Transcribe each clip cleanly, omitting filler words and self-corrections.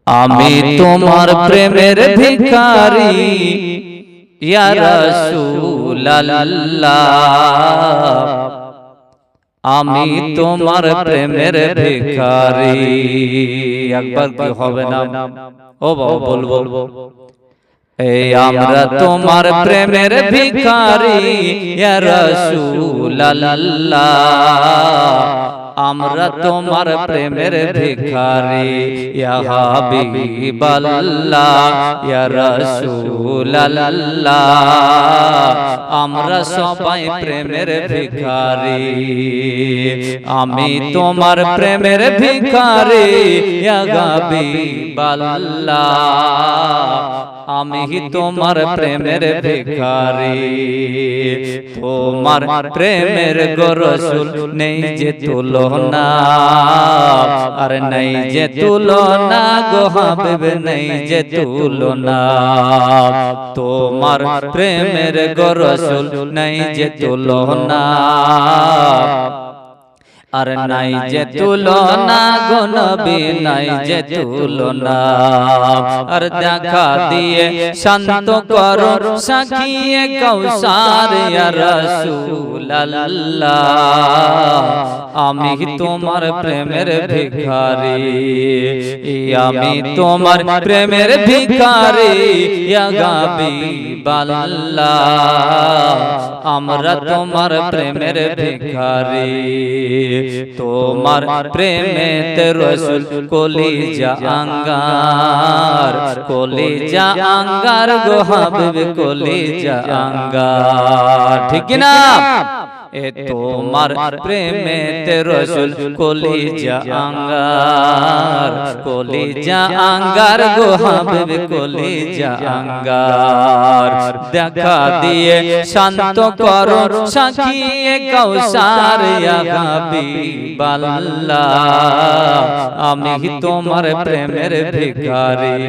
আমি তোমার প্রেমের ভিখারি ইয়া রাসূলুল্লাহ, আমি তোমার প্রেমের ভিখারি। একবার কি হবে না? ও বাবা বলবো, এই আমরা তোমার প্রেমের ভিখারি ইয়া রাসূলুল্লাহ, আমরা তোমার প্রেমের ভিখারি ইয়া হাবিবাল্লাহ ইয়া রাসূলুল্লাহ, আমরা সবাই প্রেমের ভিখারি। আমি তোমার প্রেমের ভিখারি ইয়া হাবিবাল্লাহ, আমি তোমার প্রেমের ভিখারি। তোমার প্রেমের গো রাসূল নেই যে তুলনা, আর নেই যে তুলনা গো হাবিব, নেই যে তুলনা। তোমার প্রেমের গো রাসূল নেই যে তুলনা, আর নাই যে তুলনা গো নবী, নাই যে তুলনা। আর দেখা দিয়ে শান্ত করো সাকিয়ে কাউসার ইয়া রাসূলুল্লাহ, আমি তোমার প্রেমের ভিখারি, আমি তোমার প্রেমের ভিখারি ইয়া হাবিবাল্লাহ, আমরা তোমার প্রেমের ভিখারি। তোমার প্রেমেতে রাসূল কলিজা আঙ্গার, কলিজা আঙ্গার গো হাবিব, কলিজা আঙ্গার। ঠিক না? এ তোমার প্রেমেতে রাসূল কলিজা আঙ্গার, কলিজা আঙ্গার গো হাবিব, কলিজা আঙ্গার। দেখা দিয়ে শান্ত করো সাকিয়ে কাউসার ইয়া হাবিবাল্লাহ, আমি তোমার প্রেমের ভিখারি,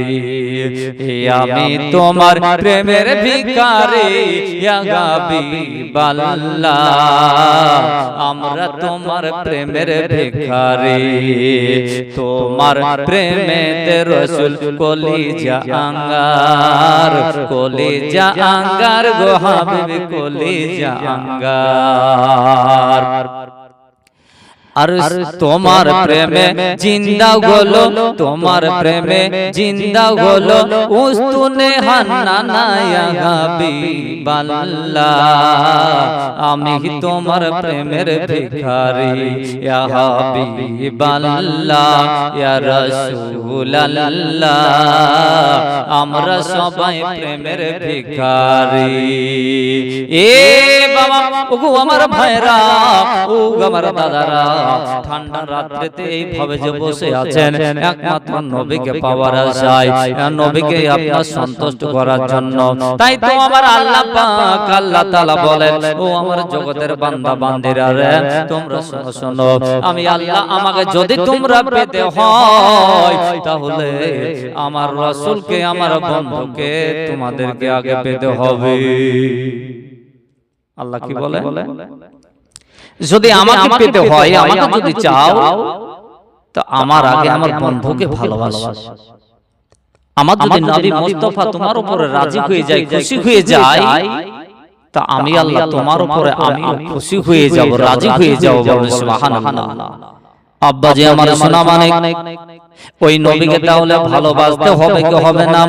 আমি তোমার প্রেমের ভিখারি ইয়া হাবিবাল্লাহ, আমরা তোমার প্রেমের ভিখারি। তোমার প্রেমেতে রাসূল কলিজা আঙ্গার, কলিজা আঙ্গার গো হাবিব, কলিজা আঙ্গার। আর তোমার প্রেমে জিন্দা হলো, তোমার প্রেমে জিন্দা হলো উস্তুনে হান্নানা ইয়া হাবিবাল্লাহ, আমি তোমার প্রেমের ভিখারি ইয়া হাবিবাল্লাহ ইয়া রাসূলুল্লাহ, আমরা সবাই প্রেমের ভিখারি। এ বাবা, ওগো আমার ভাইরা, ও আমার দাদারা, ঠান্ডা রাত্রিতে এইভাবে যে বসে আছেন একমাত্র নবীকে পাওয়ার আশায়, নবীকে আপনার সন্তুষ্ট করার জন্য। তাই তো আমার আল্লাহ পাক আল্লাহ তাআলা বলেন, ও আমার জগতের বান্দা বান্দিরা রে, তোমরা শোনো শোনো, আমি আল্লাহ আমাকে যদি তোমরা পেতে হয়, তাহলে আমার রাসূলকে, আমার বন্ধুকে তোমাদেরকে আগে পেতে হবে। আল্লাহ কি বলে? যদি আমাকে পেতে হয়, আমাকে যদি চাও, তো আমার আগে আমার বন্ধুকে ভালোবাসো। আমার যদি নবী মুস্তাফা তোমার উপরে রাজি হয়ে যায়, খুশি হয়ে যায়, তা আমি আল্লাহ তোমার উপরে আমিও খুশি হয়ে যাব, রাজি হয়ে যাব। বলুন সুবহানাল্লাহ। আব্বা জি আমার সোনা মানিক, ওই নবীকে তাহলে ভালোবাসতে হবে কি হবে না?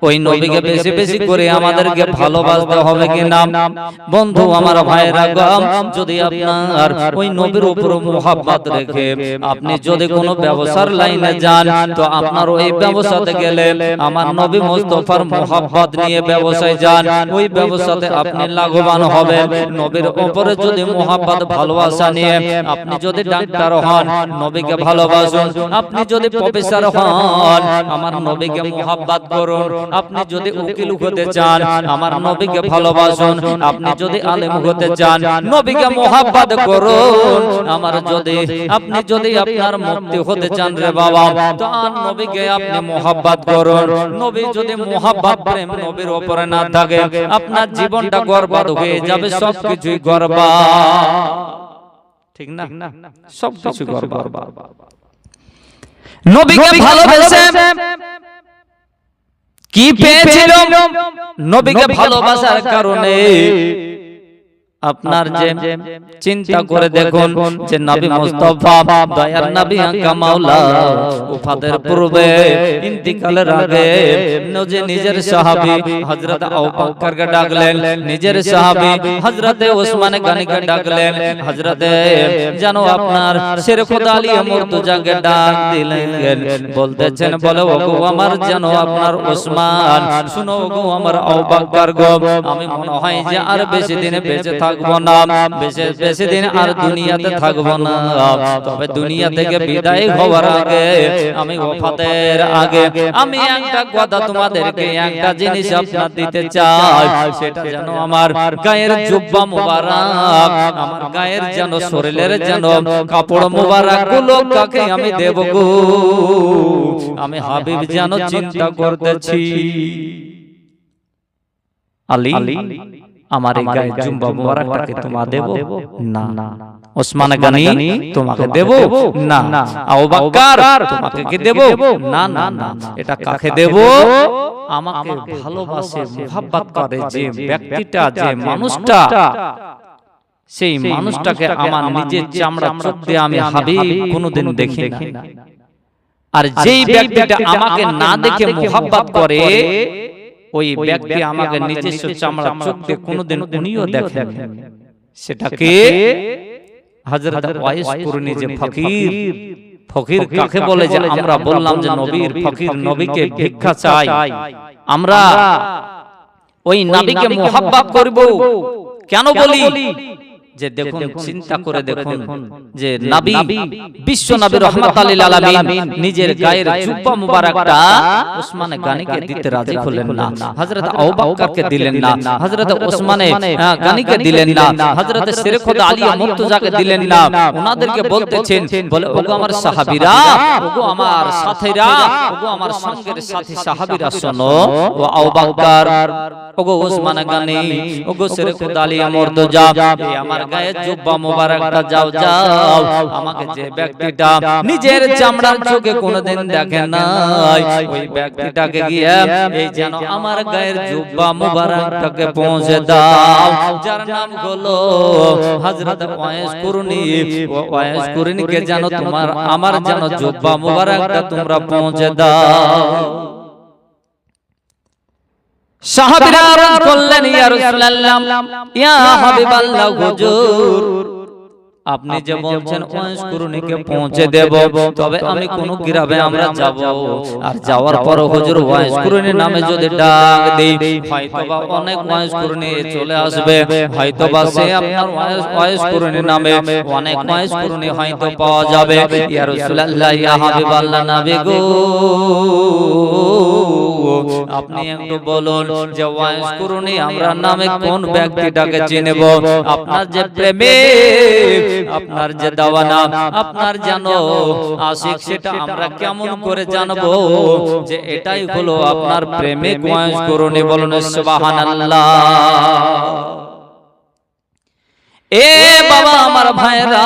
ওই নবীকে বেশি বেশি করে আমাদেরকে ভালোবাসতে হবে কি না? বন্ধু আমার ভাইরা গো, যদি আপনার ওই নবীর উপর মুহাব্বত রেখে আপনি যদি কোনো ব্যবসার লাইনে যান, তো আপনার ওই ব্যবসাতে গেলে আমার নবী মুস্তাফার মুহাব্বত নিয়ে ব্যবসায় যান, ওই ব্যবসাতে আপনি লাভবান হবেন। নবীর উপরে যদি মুহাব্বত ভালোবাসা নিয়ে আপনি যদি ডাক্তার হন, নবীকে ভালোবাসুন। আপনি যদি প্রফেসর হন, আমার নবীকে মুহাব্বত করুন। আপনি যদি উকিল হতে চান, আমার নবীকে ভালোবাসুন। আপনি যদি আলেম হতে চান, নবীকে মুহাব্বত করুন। আপনি যদি আপনার মুক্তি হতে চান রে বাবা, তো আর নবীকে আপনি মুহাব্বত করুন। নবী যদি মুহাব্বত প্রেম নবীর উপরে না থাকে, আপনার জীবনটা বরবাদ হয়ে যাবে, সবকিছুই বরবাদ। ঠিক না? সবকিছু বরবাদ। নবীকে ভালোবেসে কি পেয়েছিল? নবীকে ভালোবাসার কারণে আপনার যে চিন্তা করে দেখুন যে নবী মুস্তাফা দয়ার নবী আকা মাওলা ওফাতের পূর্বে ইন্তিকালের আগে নিজের সাহাবী হযরত আবু বকরকে ডাকলেন, নিজের সাহাবী হযরত ওসমান গনিকে ডাকলেন, হযরত জানো আপনার শের খোদা আলী মুর্তজাকে ডাক দিলেন, বলতেছেন বলো ওগো আমার জানো আপনার ওসমান, শুনো গো আমার আবু বকর গো, আমি মনে হয় যে আর বেশি দিন বেঁচে থাকবো না, বেশি দিন আর দুনিয়াতে থাকবো না, তবে দুনিয়া থেকে বিদায় হওয়ার আগে আমি ওফাতের আগে আমি একটা কথা তোমাদেরকে একটা জিনিস আপনার দিতে চাই, সেটা যেন আমার গায়ের জুব্বা মুবারক, আমার গায়ের যেন শরীরের যেন কাপড় মুবারক গুলো কাকে আমি দেব গো, আমি হাবিব যেন চিন্তা করতেছি। আলী আমার এই গায়ে জুব্বা মুবারকটাকে তোমাকে দেব না, ওসমান গনি তোমাকে দেব না, আবু বকর তোমাকে কি দেব না, না না, এটা কাকে দেব? আমাকে ভালোবাসে মুহাব্বত করে যে ব্যক্তিটা, যে মানুষটা, সেই মানুষটাকে আমার নিজের চামড়া চোখ দিয়ে আমি হাবিব কোনোদিন দেখি না। আর যেই ব্যক্তিটা আমাকে না দেখে মুহাব্বত করে ওই ব্যক্তি আমাকে নিজস্ব চামড়া চোখ দিয়ে কোনোদিন উনিও দেখেন। সেটাকে হযরত ওয়াইস কুরনি যে ফকির, ফকির কাকে বলে? যে আমরা বললাম যে নবীর ফকির, নবীকে ভিক্ষা চাই, আমরা ওই নবীকে মুহাব্বত করব। কেন বলি? যে দেখুন, চিন্তা করে দেখুন যে নবী, বিশ্ব নবী রাহমাতুল লিল আলামিন নিজের গায়ের জুব্বা মুবারকটা ওসমান গনিকে দিতে রাজি হলেন না, হযরত আবু বকরকে দিলেন না, হযরত ওসমান গনিকে দিলেন না, হযরত শের খোদা আলী মুর্তজাকে দিলেন না। ওনাদেরকে বলতেছেন, বলে ওগো আমার সাহাবীরা, ওগো আমার সাথীরা, ওগো আমার সঙ্গের সাথী সাহাবীরা, শোনো, ও আবু বকর, ওগো ওসমান গনি, ওগো শের খোদা আলী মুর্তজা, এই আমার গায়ে জুব্বা মুবারকটা যাও যাও, আমাকে যে ব্যক্তিটা নিজের চামড়ার চোখে কোনোদিন দেখে নাই ওই ব্যক্তিটাকে গিয়ে এই যেন আমার গায়ের জুব্বা মুবারকটাকে পৌঁছে দাও, যার নাম হলো হযরত ওয়াইস কুরনি। ওয়াইস কুরনিকে যেন তোমার আমার যেন জুব্বা মুবারকটা তোমরা পৌঁছে দাও। সাহাবীরা আরজ করলেন, ইয়া রাসূলুল্লাহ, ইয়া হাবিবাল্লাহ, হুজুর আপনি যে বলছেন ওয়াইস কুরনিকে পৌঁছে দেব, তবে আমি কোন গ্রামে আমরা যাব, আর যাওয়ার পর হুজুর ওয়াইস কুরনির নামে যদি ডাক দেই, হয়তোবা অনেক ওয়াইস কুরনি চলে আসবে, হয়তোবা সে আপনার ওয়াইস কুরনির নামে অনেক ওয়াইস কুরনি হয়তো পাওয়া যাবে। ইয়া রাসূলুল্লাহ, ইয়া হাবিবাল্লাহ, নবী গো, আপনি একটু বলুন যে ওয়াইস কুরনি আমরা নামে কোন ব্যক্তিটাকে চিনব? আপনার যে প্রেমিক, আপনার যে দাওয়ানা, আপনার জানো আশিক, সেটা আমরা কেমন করে জানবো যে এটাই হলো আপনার প্রেমিক ওয়াইস কুরনি? বলুন সুবহানাল্লাহ। এ বাবা আমার ভাইরা,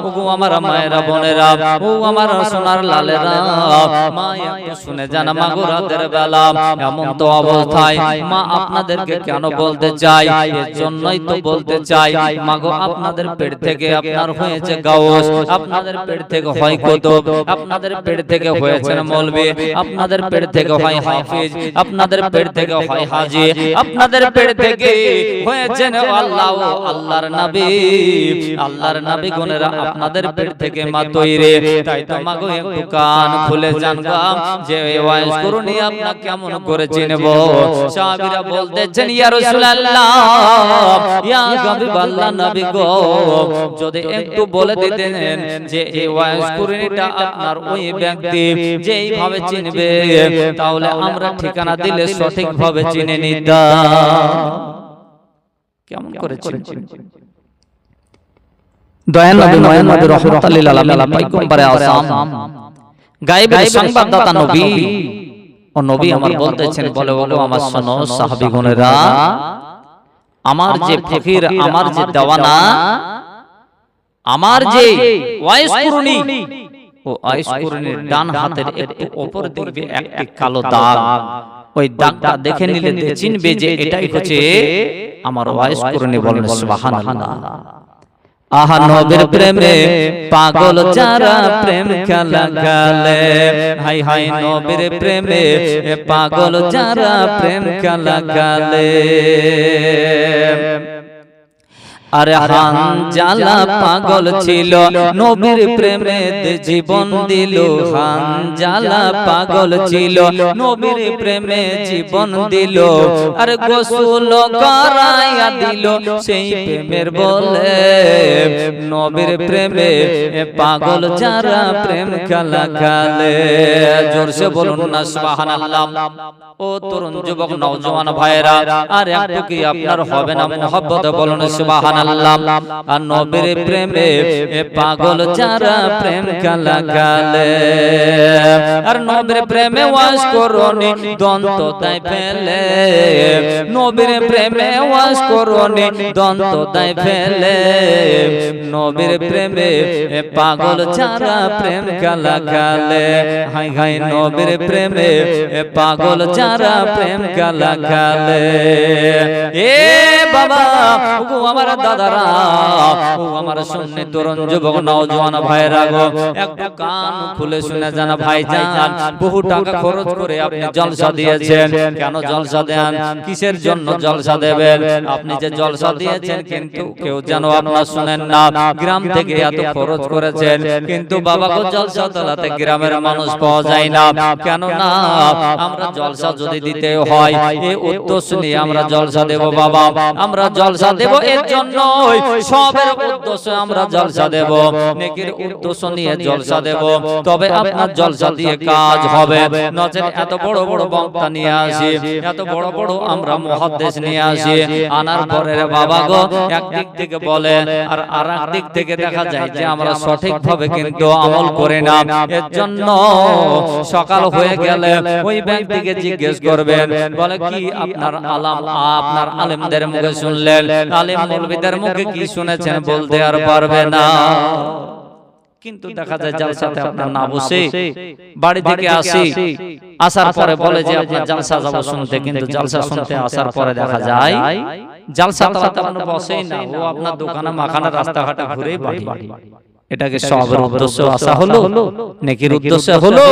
ওগো আমার মায়েরা বোনেরা, ও আমার সোনার লালেরা, মা একটু শুনে যান, মা গো রাতের বেলা এমন তো অবস্থায় মা আপনাদেরকে কেন বলতে চাই, এর জন্যই তো বলতে চাই, মা গো আপনাদের পেট থেকে আপনার হয়েছে গাউস, আপনাদের পেট থেকে হয় কুতুব, আপনাদের পেট থেকে হয়েছে মৌলভী, আপনাদের পেট থেকে হয় হাফিজ, আপনাদের পেট থেকে হয় হাজী, আপনাদের পেট থেকে হয়েছেন আল্লাহ, আল্লাহর নবী, আল্লাহর নবী গুণেরা আপনাদের পেট থেকে মা তৈরি। তাই তো মা গো একটু কান খুলে জানগা যে ওয়াইস কুরনি আপনি কেমন করে চিনব? সাহাবীরা বলতেছেন, ইয়া রাসূলুল্লাহ, ইয়া হাবিবাল্লাহ, নবী গো, যদি একটু বলে দিতেন যে এই ওয়াইস কুরনিটা আপনার ওই ব্যক্তি যে এইভাবে চিনবে, তাহলে আমরা ঠিকানা দিলে সঠিকভাবে চিনে নিতাম। কেমন করে চিনব? দয়াল নবী মুহাম্মদ রাহমাতুল লিল আলামিন, পয়গম্বরে আযম, গায়েবের সংবাদদাতা নবী, ও নবী আমার বলতেছেন, বলে ওগো আমার শোনো সাহাবীগণেরা, আমার যে ফকির, আমার যে দেওয়ানা, আমার যে ওয়াইস কুরনি, ও আয়েশকুরনির ডান হাতের একটু উপর দিকে একটি কালো দাগ, ওই দাগটা দেখে নিলে চিনবে যে এটাই হচ্ছে আমার আয়েশকুরনি। বলেন সুবহানাল্লাহ। আহা নবীর প্রেমে পাগল যারা প্রেম খেলা খেলে, হাই হাই নবীর প্রেমে পাগল যারা প্রেম খেলা খেলে। আরে হানজালা পাগল ছিল নবীর প্রেমে জীবন দিল, হানজালা পাগল ছিল নবীর প্রেমে জীবন দিল। আরে গোসল করাইয়া দিল সেই প্রেমের বলে, নবীর প্রেমে পাগল যারা প্রেম খেলা খেলে। জোরসে বলুন না সুবহানাল্লাহ। ও তরুণ যুবক নওজওয়ান ভাইরা, আর একটু কি আপনার হবে না মুহাব্বত? বলুন সুবহানাল্লাহ। আর নবীর প্রেমে পাগল যারা প্রেম খেলা খেলে, আর নবীর প্রেমে ওয়াজ করনি দন্ত তাই ফেলে, নবীর প্রেমে ওয়াজ করনি দন্ত তাই ফেলে, নবীর প্রেমে পাগল যারা প্রেম খেলা খেলে, হাই হাই নবীর প্রেমে পাগল যারা প্রেম খেলা খেলে। এ বাবা, ও আমার দাদারা, ও আমার সুন্নি তরুণ যুবক নওজওয়ান ভাইরা গো, একটু কান খুলে শুনে জানা ভাইজান, বহু টাকা খরচ করে আপনি জলসা দিয়েছেন। কেন জলসা দেন? কিসের জন্য জলসা দেবেন? আপনি যে জলসা দিয়েছেন কিন্তু কেউ যেন আপনার শুনেন না। গ্রাম থেকে এত খরচ করেছেন কিন্তু বাবা গো জলসা তোলাতে গ্রামের মানুষ পাওয়া যায় না। কেন না? আমরা জলসা যদি দিতে হয় এই উদ্দেশ্য নিয়ে আমরা জলসা দেব বাবা, আমরা জলসা দেব এর জন্য, সবের উদ্দেশ্যে আমরা জলসা দেব, নেকির উদ্দেশ্য নিয়ে জলসা দেব, তবে আপনার জলসা দিয়ে কাজ হবে। নচেত এত বড় বড় বক্তা নিয়ে আসি, এত বড় বড় আমরা মুহাদ্দিস নিয়ে আসি, আনার পরে বাবা গো একদিক থেকে বলে আর আরেক দিক থেকে দেখা যায় যে আমরা সঠিকভাবে কিন্তু আমল করে না। এর জন্য সকাল হয়ে গেলে ওই ব্যক্তিকে জিজ্ঞেস করবেন, বলে কি আপনার আপনার আলেমদের মুখে শুনলেন, আলেম মৌলবীদের মুখে কি শুনেছেন বলতে আর পারবে না। কিন্তু দেখা যায় জালসাতে আপনার না বসে বাড়ি থেকে আসি, আসার পরে বলে যে আপনার জালসা যাব শুনতে, কিন্তু জালসা শুনতে আসার পরে দেখা যায় জালসা তো আপনার বসেই না, ও আপনার দোকানে মাখানা রাস্তাঘাটে ঘুরে বাড়ি। এটাকে সবের উদ্দেশ্যে আসা হলো, নেকির উদ্দেশ্যে হলো।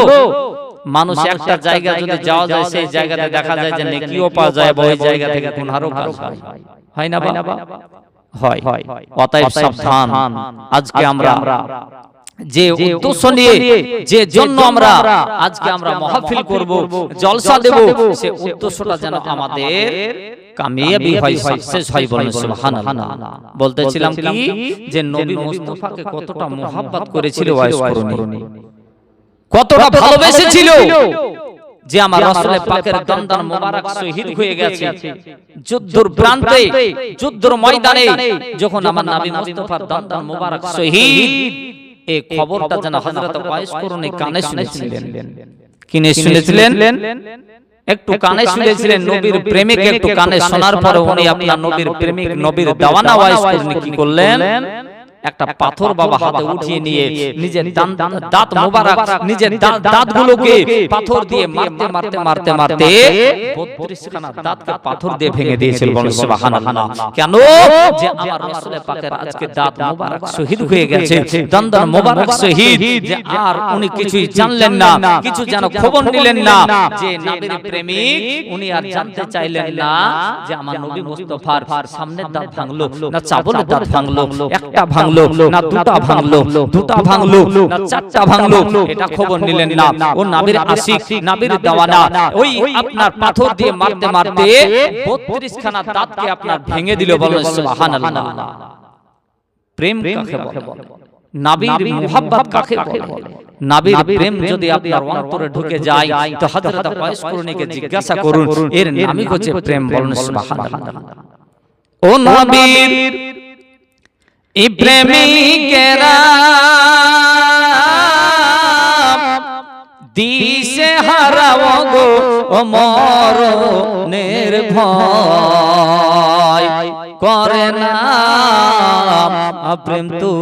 মানুষ একটা জায়গা যদি যাওয়া যায় সেই জায়গাতে দেখা যায় যে নেকিও পাওয়া যায়, ওই জায়গা থেকে গুনাহও কাজ হয়, হয় না বাবা? হয়। অতএব সাবধান। আজকে আমরা যে উদ্দেশ্য নিয়ে যে জন্য আমরা আজকে আমরা মাহফিল করব, জলসা দেব, সেই উদ্দেশ্যটা যেন আমাদের কামিয়াবি হয়, সাকসেস হয়। বলেন সুবহানাল্লাহ। বলতেছিলাম কি যে নবী মুস্তাফাকে কতটা মুহাব্বত করেছিল আয়েশকুরনি, কতটা ভালোবেসেছিল যে আমার রাসূলের পাকের দন্দন মোবারক শহীদ হয়ে গেছে যুদ্ধের প্রান্তে, যুদ্ধের ময়দানে, যখন আমার নবী মুস্তাফার দন্দন মোবারক শহীদ, এই খবরটা যেন হযরত আয়েশকুরনি কানে শুনেছিলেন। কিনে শুনেছিলেন? একটু কানে শুনেছিলেন। নবীর প্রেমিক একটু কানে শোনার পরে উনি আপনার নবীর প্রেমিক, নবীর দেওয়ানা আয়েশকুরনি কি করলেন? একটা পাথর বাবা হাতে উঠিয়ে নিয়ে নিজের দাঁত মোবারক, নিজের দাঁতগুলোকে পাথর দিয়ে মারতে মারতে মারতে মারতে 32 খানা দাঁতকে পাথর দিয়ে ভেঙে দিয়েছিল। বলেন সুবহানাল্লাহ। কেন? যে আমার রাসূলের পাকের আজকে দাঁত মোবারক শহীদ হয়ে গেছে, দন্দন মোবারক শহীদ, যে আর উনি কিছুই জানলেন না, কিছু যেন খবর নিলেন না, যে নবীর প্রেমিক উনি আর জানতে চাইলেন না যে আমার নবী মুস্তাফার সামনের দাঁত ভাঙলো না চাবলের দাঁত ভাঙলো, একটা ভাঙলো না দুটা ভাঙলো, দুটা ভাঙলো না চারটা ভাঙলো, এটা খবর নিলেন না। ও নবীর আশিক, নবীর দেওয়ানা, ওই আপনার পাথর দিয়ে মারতে মারতে 32 খানা দাঁতকে আপনার ভেঙে দিল। বলেন সুবহানাল্লাহ। প্রেম কাকে বলে? নবীর মুহাব্বত কাকে বলে? নবীর প্রেম যদি আপনার অন্তরে ঢুকে যায় তো হযরত আয়েশকুরনিকে জিজ্ঞাসা করুন, এর নামই হচ্ছে প্রেম। বলেন সুবহানাল্লাহ। ও নবীর প্রেমিকেরা দিশে হারাও গো মরণের ভয় করে না, প্রেম তো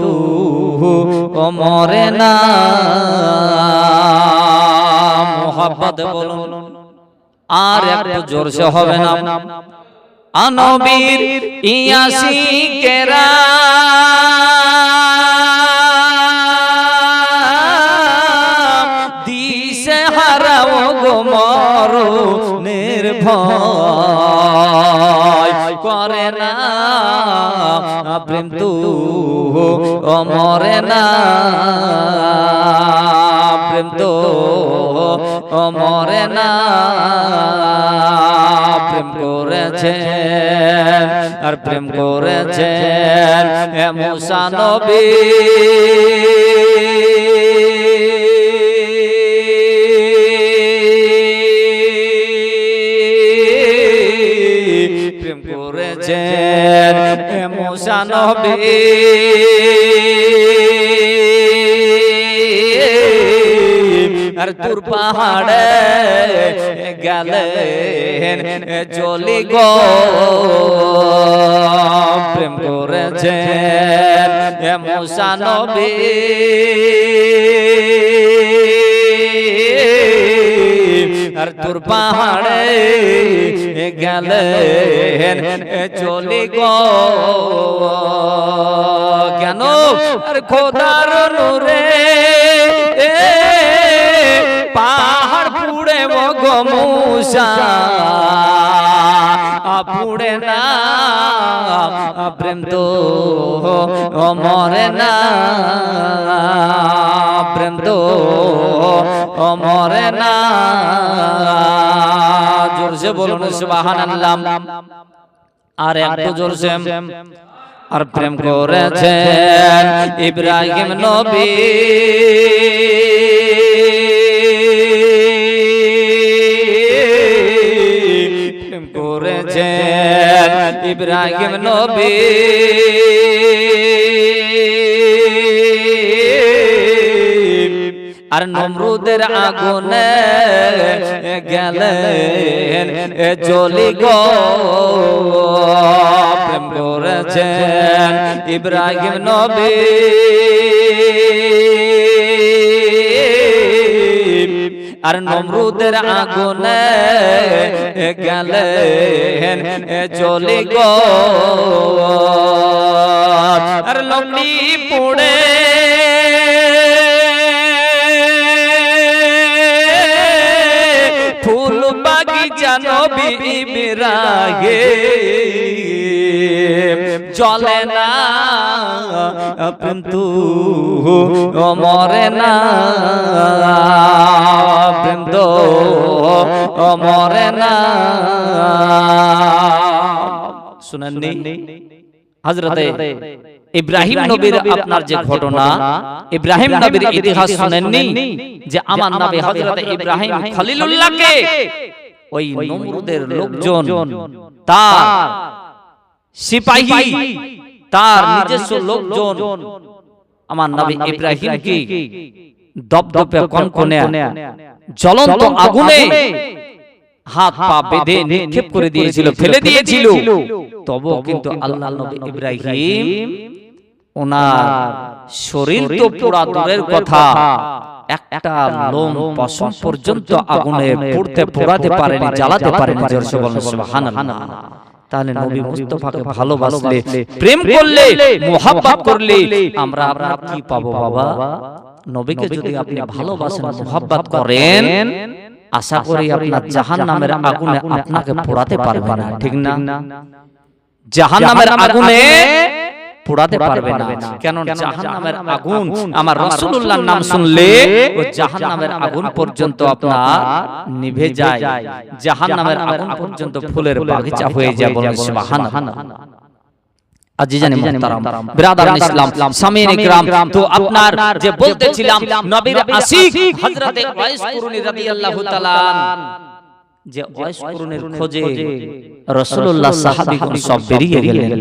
মরে না। মোহাব্বত বলুন আর একটু জোরসে হবে না। নবীর ইয়াসিকেরা দিশে হারাও গো মরণের ভয় করে না। প্রেম তো মরে না। প্রেম তো মরে না। প্রেম করেছেন আর প্রেম করেছেন মুসা নবী। প্রেম করেছেন মুসা নবী। আর তুর পাহাড়ে গেলেন চলি গো। প্রেম করেছেন মুসা নবী। আর তুর পাহাড়ে গেলেন চলি গো। কেন? আর খোদার নূরে পাহাড় পুড়ে গো মুসা পুড়ে না। প্রেম তো মরে না। প্রেম তো মরে না। জোরসে বলুন সুবহানাল্লাহ। আর একটু জোরসে। আর প্রেম করেছেন ইব্রাহিম নবী। প্রেম করেছেন ইব্রাহিম নবী। আর নমরুদের আগুনে গেলেন চলি গো। প্রেম করেছেন ইব্রাহিম নবী। আর নমরুদের আগুনে গেলেন চলি গো। আর লম্বি পুড়ে ফুল বাগিচা নবী ইব্রাহিম চলে না। প্রেম তো মরে না। প্রেম তো মরে না। শুনেননি হযরতে ইব্রাহিম নবীর আপনার যে ঘটনা, ইব্রাহিম নবীর ইতিহাস শুনেননি? যে আমার নবী হযরতে ইব্রাহিম খলিলুল্লাহকে ওই নমরুদের লোকজন, তার সিপাহী, তার নিজস্ব লোকজন আমার নবী ইব্রাহিমকে দপদপে কনকনে জ্বলন্ত আগুনে হাত পা বেঁধে নিক্ষেপ করে দিয়েছিল, ফেলে দিয়েছিল। তবু কিন্তু আল্লাহ নবী ইব্রাহিম ওনার শরীর তো পুরা দূরের কথা, একটা লোম পশম পর্যন্ত আগুনে পুড়তে পোড়াতে পারেনি, জ্বালাতে পারেনি। জোরসে বলেন সুবহানাল্লাহ। তাহলে নবী মুস্তাফাকে ভালোবাসলে, প্রেম করলে, মুহাব্বত করলে আমরা আপনার কি পাবো বাবা? নবীকে যদি আপনি ভালোবাসেন, মুহাব্বত করেন, আশা করি আপনার জাহান্নামের আগুনে আপনাকে পোড়াতে পারবে না। ঠিক না? জাহান্নামের আগুনে পোড়াতে পারবে না। কেন? জাহান্নামের আগুন আমার রাসূলুল্লাহর নাম শুনলে ও জাহান্নামের আগুন পর্যন্ত আপনার নিভে যায়। জাহান্নামের আগুন পর্যন্ত ফুলের বাগিচা হয়ে যায়। বলেন সুবহানাল্লাহ। আজিজানি মুহতারাম বিরাদারান ইসলাম, সামিন ইকরাম, তো আপনার যে বলতেছিলাম নবীর আশিক হযরতে ওয়াইস কুরুনি রাদিয়াল্লাহু তাআলা যে ওয়াইস কুরুনির খোঁজে রাসূলুল্লাহ সাহাবীগণ সব বেরিয়ে গেলেন।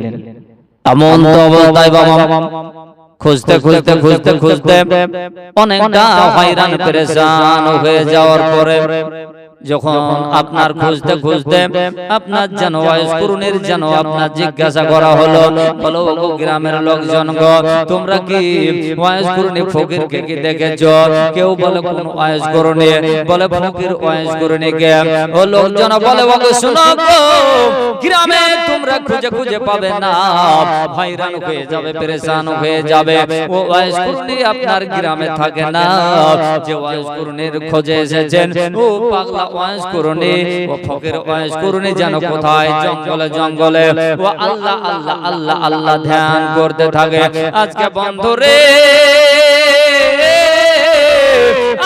এমন তো অবস্থায় বাবা খুঁজতে খুঁজতে খুঁজতে খুঁজতে অনেকটা হয়রান পেরেশান হয়ে যাওয়ার পরে যখন আপনার খুঁজতে খুঁজতে আপনার যেন ওয়াইজ কুরুনের যেন আপনার জিজ্ঞাসা করা হলো, বলো গো গ্রামের লোকজন গো, তোমরা কি ওয়াইজ কুরুনি ফকিরকে কি দেখেছো? কেউ বলে কোন ওয়াইজ কুরুনি? বলে ফকির ওয়াইজ কুরুনি কে? ও লোকজন বলে ওগো শুনো গো, গ্রামে তোমরা খুঁজে খুঁজে পাবে না, হয়রান হয়ে যাবে, পেরেশান হয়ে যাবে। ও ওয়াইজ কুরুনি আপনার গ্রামে থাকে না, যে ওয়াইজ কুরুনির খোঁজে এসেছেন ও পাগলা ওয়াইজ কুরুনি, ও ফকির ওয়াইজ কুরুনি যেন কোথায় জঙ্গলে জঙ্গলে ও আল্লাহ আল্লাহ আল্লাহ আল্লাহ ধ্যান করতে থাকে। আজকে বন্ধুরে,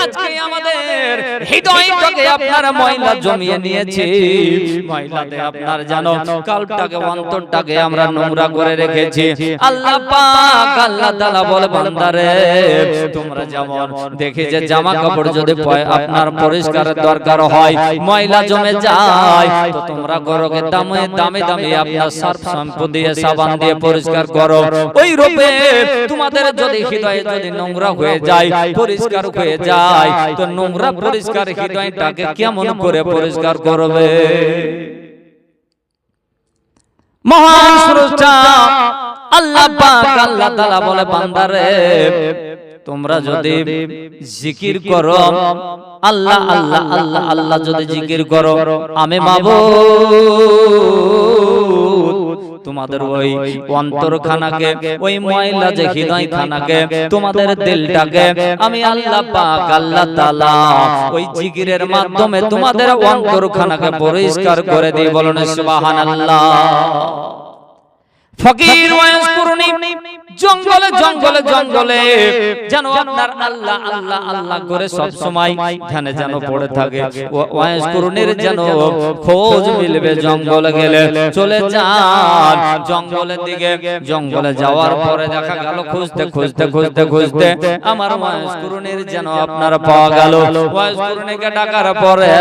আজকে আমাদের হৃদয়টাকে আপনারা ময়লা জমিয়ে নিয়েছে, ময়লাতে আপনার জানো কালটাকে অন্তরটাকে আমরা নোংরা করে রেখেছি। আল্লাহ পাক আল্লাহ তাআলা বলে বান্দারে, তোমরা যেমন দেখি যে জামা কাপড় যদি আপনার পরিষ্কারের দরকার হয়, ময়লা জমে যায়, তো তোমরা গরকে দামে দামে দামে আপনার সার্ফ শ্যাম্পু দিয়ে সাবান দিয়ে পরিষ্কার করো। ওই রূপে তোমাদের যদি হৃদয় যদি নোংরা হয়ে যায়, পরিষ্কার হয়ে যায়, তো নোংরা পরিষ্কার হৃদয়টাকে কেমন করে পরিষ্কার করবে? মহান স্রষ্টা আল্লাহ পাক আল্লাহ তাআলা বলে বান্দারে, তোমরা যদি জিকির করো, আল্লাহ আল্লাহ আল্লাহ আল্লাহ যদি জিকির করো, আমি মাবুদ তোমাদের ওই অন্তরখানাকে, ওই ময়লা যে হৃদয়খানাকে, তোমাদের দিলটাকে আমি আল্লাহ পাক আল্লাহ তাআলা ওই জিকিরের মাধ্যমে তোমাদের অন্তরখানাকে পরিষ্কার করে দিই। বলুন সুবহানাল্লাহ। ফকির ওয়াইজ কুরুনি জঙ্গলে জঙ্গলে জঙ্গলে যেন আপনার আল্লাহ আল্লাহ আল্লাহ করে সব সময় ধ্যানে যেন পড়ে থাকে। ওয়াইজ কুরুনির যেন খোঁজ মিলবে, জঙ্গলে গেলে চলে যান জঙ্গলের দিকে। জঙ্গলে যাওয়ার পরে দেখা গেল খুঁজতে খুঁজতে খুঁজতে খুঁজতে আমার ওয়াইজ কুরুনির যেন আপনার পাওয়া গেল। ওয়াইজ কুরুনিকে ডাকার পরে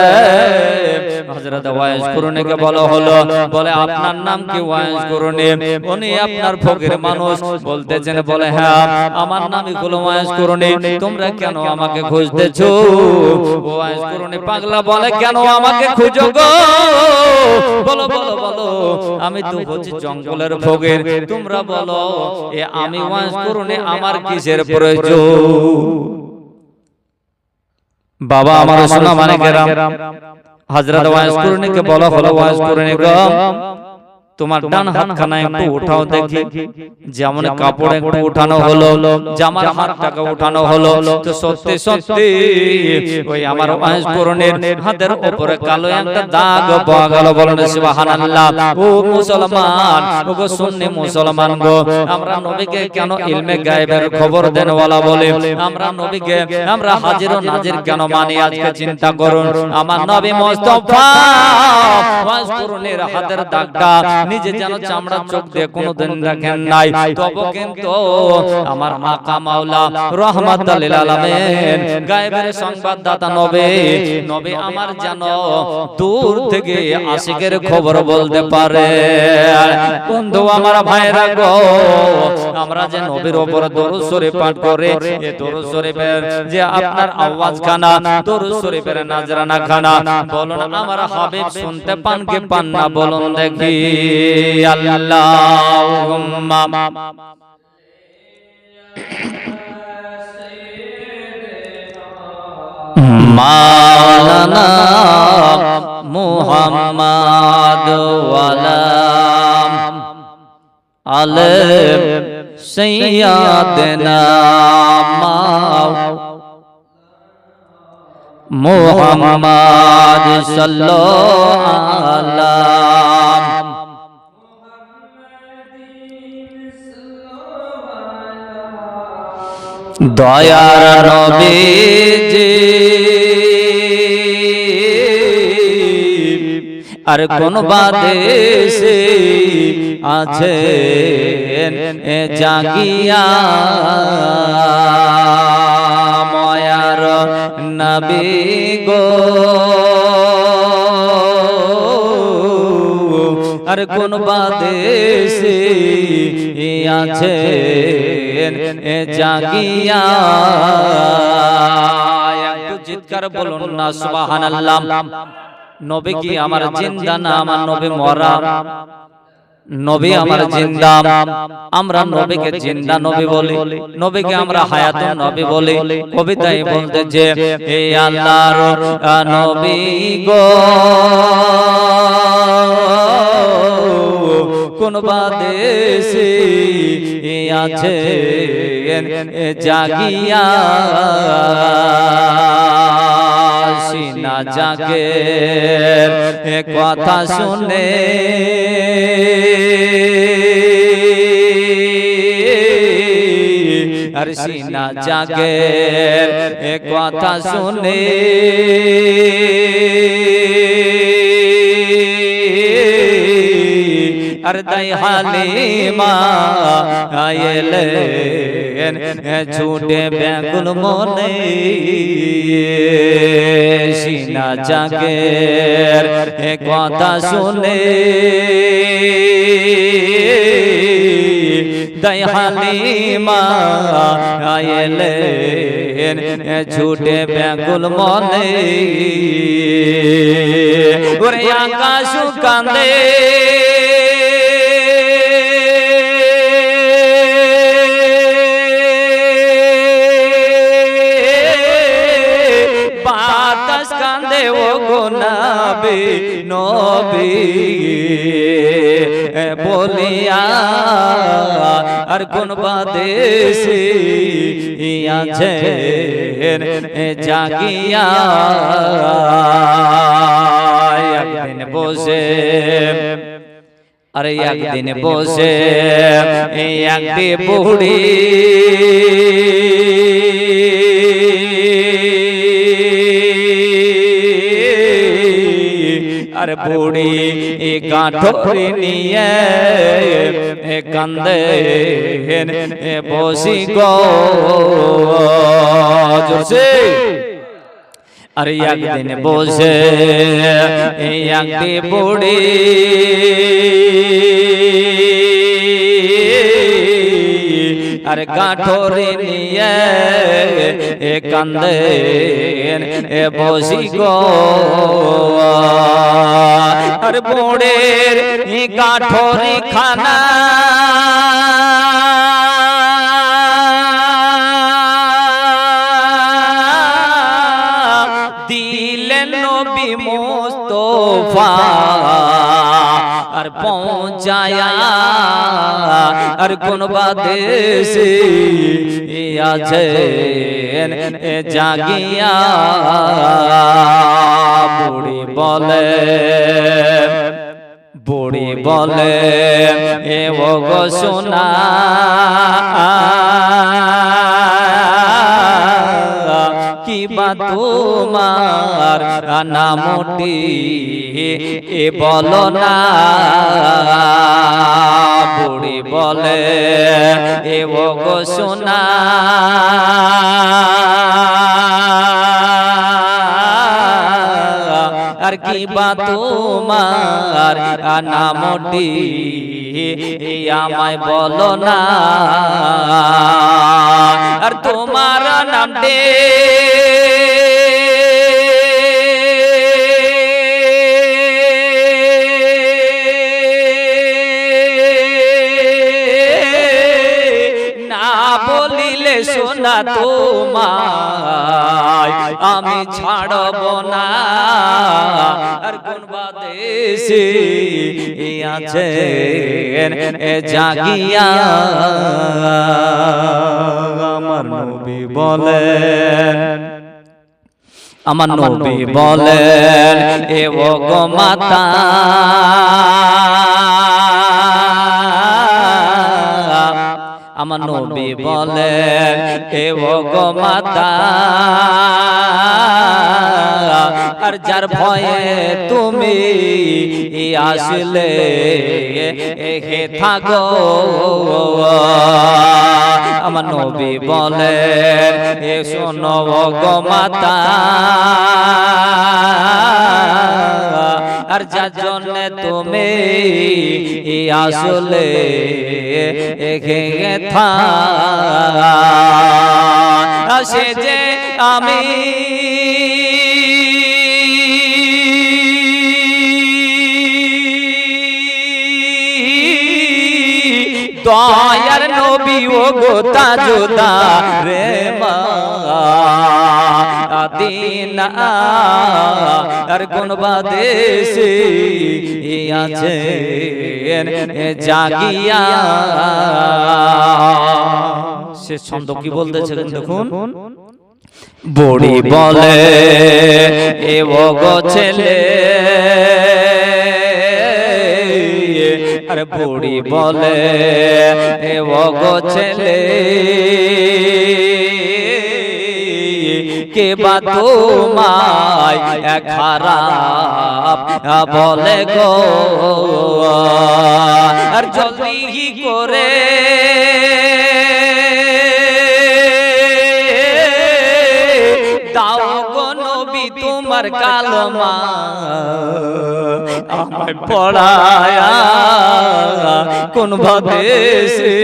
হযরত ওয়াইজ কুরুনিকে বলা হলো, বলে আপনার নাম কি ওয়াইজ কুরুনি? উনি আপনার ফকির মানুষ বলতেছেন, বলে হ্যাঁ আমার নামই হলো ওয়াইজ কুরুনি। তোমরা কেন আমাকে খুঁজতেছো? ওয়াইজ কুরুনি পাগলা বলে, কেন আমাকে খুঁজো গো? বলো বলো বলো, আমি তো হচ্ছি জঙ্গলের ফকির, তোমরা বলো এ আমি ওয়াইজ কুরুনি, আমার কিসের প্রয়োজন? বাবা আমার সোনা মানিকেরাম, হযরত ওয়াইজ কুরুনিকে বলা হলো, ওয়াইজ কুরুনি গো, তোমার ডান হাতখানা একটু উঠাও দেখি। যেমন কাপড় একটু উঠানো হলো, জামার হাতটাকে উঠানো হলো, তো সত্যি সত্যি ওই আমার ওয়াইজ কুরুনির হাতের উপরে কালো একটা দাগ পাওয়া গেল। বলেন সুবহানাল্লাহ। ও মুসলমান, ও গো সুন্নি মুসলমান গো, আমরা নবীকে কেন ইলমে গায়েবের খবর দেনওয়ালা বলে, আমরা নবীকে আমরা হাজির ও নাজির কেন মানি? আজকে চিন্তা করুন, আমার নবী মুস্তাফা ওয়াইজ কুরুনির হাতের দাগটা নিজে যেন চামড়া চোখ দিয়ে কোনোদিন দেখেন নাই, তবে কিন্তু আমার আকা মাওলা রাহমাতুল লিল আলামিন গায়েবের সংবাদদাতা নবী আমার যেন দূর থেকে আশিকের খবর বলতে পারে। বন্ধু আমার ভাইরা গো, আমরা যে নবীর উপর দরুদ শরীফ পাঠ করে, এই দরুদ শরীফের যে আপনার আওয়াজ খানা, দরুদ শরীফের নাজরানা খানা, বলুন আমার হাবিব শুনতে পান কি পান না? বলুন দেখি। আল্লাহুম্মা মাওলানা মুহাম্মদ ওয়ালা আলে সাইয়্যিদানা মুহাম্মদ সাল্লাল্লাহু আলাইহি দয়ার নবীজি, আর কোন বাদেশে আছেন জাগিয়া, ময়ার নবী গো, আর কোন বাদেশে আছেন জাগিয়া। একটু চিৎকার বলুন না সুবহানাল্লাহ। নবী কি আমার জিন্দা না আমার নবী মরা? নবী আমার জিন্দা, আমরা নবীকে জিন্দা নবী বলি, নবীকে আমরা হায়াতুন নবী বলি। কবিতায় বলতে যে হে আল্লাহর নবী গো কোন বাদেশে আছে জাগিয়া সিনা জাগে কথা শুনে আর সিনা জাগে কথা শুনে আর দাই হালিমা আইলেন ছুটে ব্যাকুল মনে সিনা জাগে কথা শুনে দাই হালিমা আইলেন ছুটে ব্যাকুল মনে ওরে আকাশ কান্দে বাতাস কান্দে ও গো নবী নবী বলিয়া আর কোন বাদেশে আছেন জাগিয়া একদিন বসে আরে একদিন বসে একটি বুড়ি আর বুড়ি কাঠরি নিয়ে কান্দে বসি গো জোসে আর একদিন বসে একটি বুড়ি আর কাঠরি নিয়ে কান্দে বসি গো আর বুড়ের কাঠরি খানা দিলেন নবী মুস্তাফা আর পৌঁছায়া আর কোন বাদেশে আছেন জাগিয়া বুড়ি বলে এ ও গো সোনা কি বা তোমার নামটি এ বলো না বুড়ি বলে এ ও গো সোনা আর কি বা তোমার নামটি আমায় বলো না আর তোমার নামটি না বলিলে সোনা তোমায় আমি ছাড়ব না আর কোন বাদেশে আছেন জাগিয়া আমার নবী বলেন আমার নবী বলেন এ ও গো মাতা আমার নবী বলেন এ ও গো মাতা আর যার ভয়ে তুমি আসলে হে থাকো আমার নবী বলেন এ শোনো ও গো মাতা আর যার জন্য তুমি আসলে হে থাকো সে যে আমি দয়ার নবী ও গো তাজদার রে মদিনা আর কোন বাদেশে আছেন জাগিয়া। সে ছন্দ কি বলতেছে দেখুন, বুড়ি বলে এ ও গো ছেলে, আরে বুড়ি বলে এ ও গো ছেলে, কে বা তোমায় খারাপ বলে গো, আর জলদি করে দাও গো নবী তোমার কালমা আমায় পড়ায়া, কোন ভাদেশে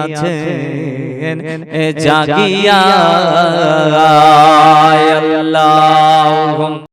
আছেন জাগিয়া। আল্লাহ